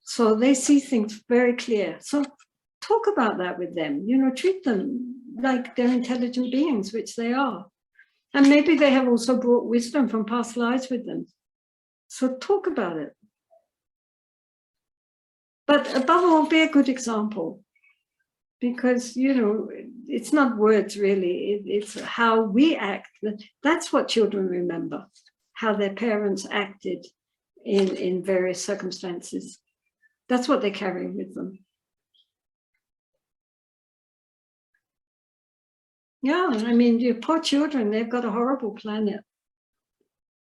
So they see things very clear. So talk about that with them, treat them like they're intelligent beings, which they are. And maybe they have also brought wisdom from past lives with them. So talk about it. But above all, be a good example, because, it's not words really, it's how we act. That's what children remember, how their parents acted in various circumstances. That's what they carry with them. Yeah, I mean, your poor children, they've got a horrible planet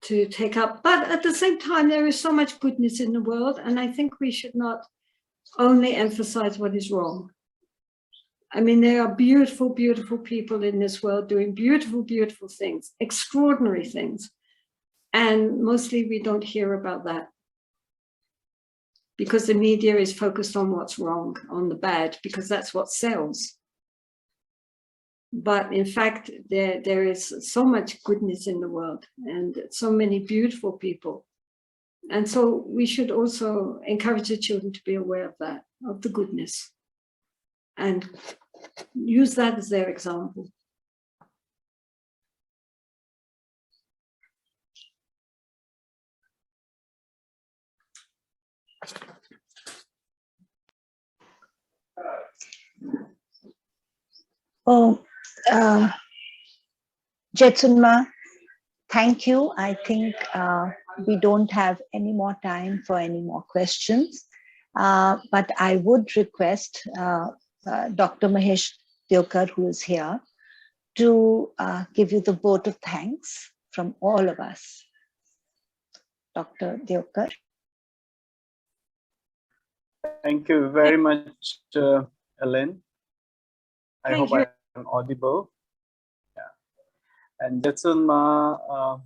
to take up. But at the same time, there is so much goodness in the world, and I think we should not only emphasize what is wrong. I mean, there are beautiful, beautiful people in this world doing beautiful, beautiful things, extraordinary things. And mostly we don't hear about that because the media is focused on what's wrong, on the bad, because that's what sells. But in fact, there is so much goodness in the world and so many beautiful people. And so we should also encourage the children to be aware of that, of the goodness, and use that as their example. Oh, Jetsunma, thank you. I think we don't have any more time for any more questions. But I would request Dr. Mahesh Deokar, who is here, to give you the vote of thanks from all of us. Dr. Deokar. Thank you very much, Ellen. I Thank hope you. I am audible. Yeah. And Jetsun Ma,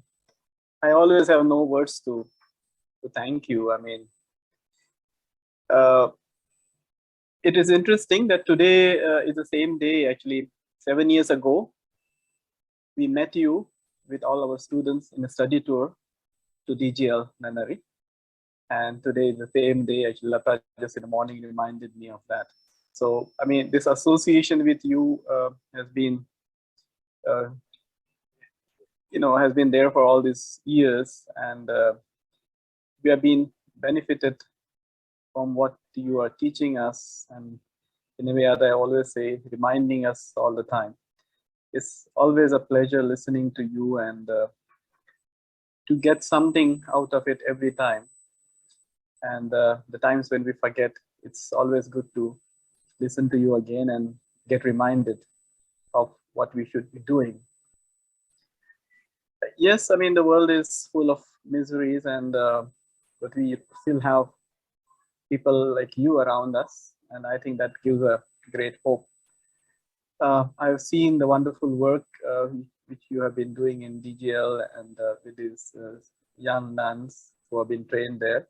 I always have no words to thank you. I mean, it is interesting that today is the same day, actually, 7 years ago, we met you with all our students in a study tour to DGL Nanari. And today is the same day, actually, Lata just in the morning reminded me of that. So, I mean, this association with you has been, has been there for all these years, and we have been benefited from what you are teaching us, and in a way, as I always say, reminding us all the time. It's always a pleasure listening to you and to get something out of it every time. And the times when we forget, it's always good to listen to you again and get reminded of what we should be doing. Yes, I mean, the world is full of miseries, and but we still have people like you around us, and I think that gives a great hope. I've seen the wonderful work which you have been doing in DGL and with these young nuns who have been trained there.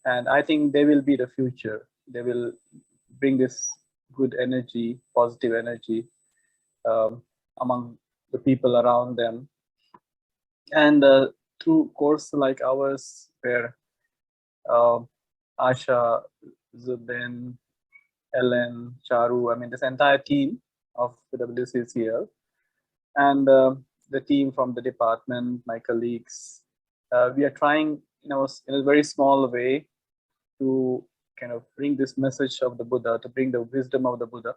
And I think they will be the future. They will bring this good energy, positive energy among the people around them. And through course like ours, where Asha, Zubin, Ellen, Charu, I mean, this entire team of WCCL, and the team from the department, my colleagues, we are trying, in a very small way to kind of bring this message of the Buddha, to bring the wisdom of the Buddha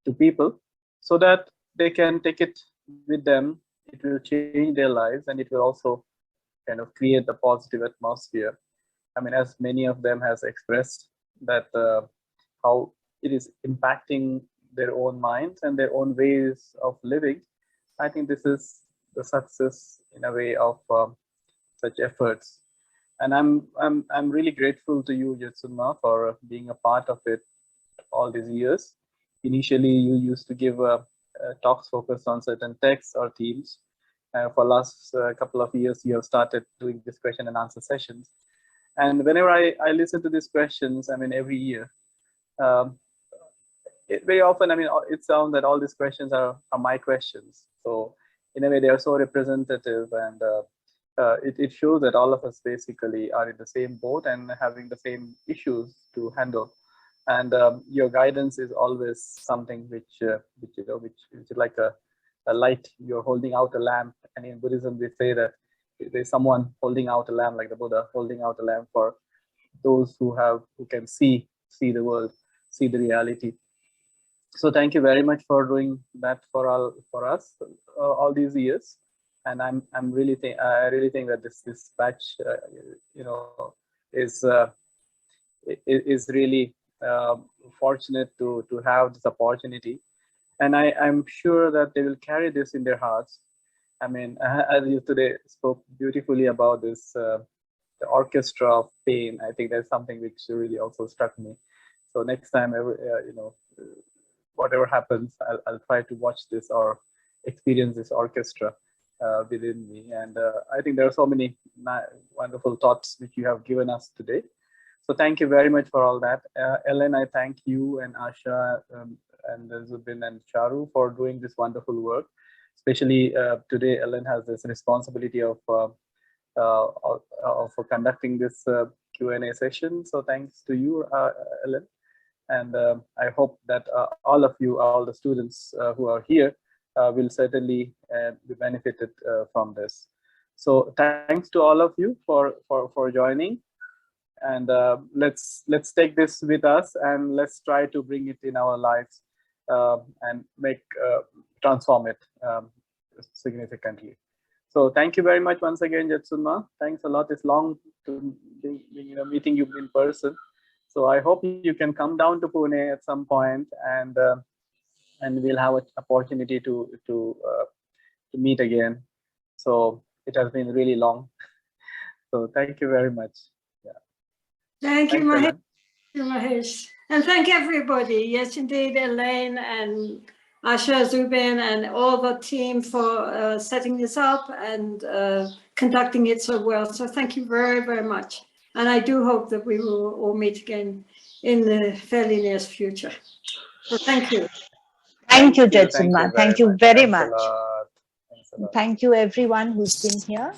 to people, so that they can take it with them. It will change their lives, and it will also kind of create the positive atmosphere. I mean, as many of them has expressed that how it is impacting their own minds and their own ways of living. I think this is the success in a way of such efforts, and I'm really grateful to you, Jetsunma, for being a part of it all these years. Initially, you used to give talks focused on certain texts or themes. For last couple of years, you have started doing this question and answer sessions. And whenever I listen to these questions, I mean, every year, um, very often, I mean, it sounds that all these questions are my questions. So in a way, they are so representative, and it shows that all of us basically are in the same boat and having the same issues to handle. And your guidance is always something which is like a light. You're holding out a lamp, and in Buddhism we say that there's someone holding out a lamp, like the Buddha holding out a lamp for those who can see the world, see the reality. So thank you very much for doing that for us all these years. And I'm really I really think that this batch is is really fortunate to have this opportunity, and I'm sure that they will carry this in their hearts. I mean, as you today spoke beautifully about this the orchestra of pain. I think that's something which really also struck me. So next time, whatever happens, I'll try to watch this or experience this orchestra within me. And I think there are so many wonderful thoughts which you have given us today. So thank you very much for all that. Ellen, I thank you and Asha and Zubin and Charu for doing this wonderful work. Especially today, Ellen has this responsibility of conducting this Q&A session. So thanks to you, Ellen. And I hope that all of you, all the students who are here, will certainly be benefited from this. So thanks to all of you for joining, and let's take this with us, and let's try to bring it in our lives and transform it significantly. So thank you very much once again, Jetsunma. Thanks a lot. It's long to meeting you in person. So I hope you can come down to Pune at some point, and we'll have an opportunity to meet again. So it has been really long. So thank you very much. Yeah. Thank you, Thanks, Mahesh. Ellen. Thank you, Mahesh. And thank everybody. Yes, indeed, Elaine and Asha, Zubin, and all the team for setting this up and conducting it so well. So thank you very, very much. And I do hope that we will all meet again in the fairly near future. So thank you. Thank you, Thank you Jetsunma. very Thank you much. very Thanks a much. lot. Thanks a lot. Thank you, everyone who's been here.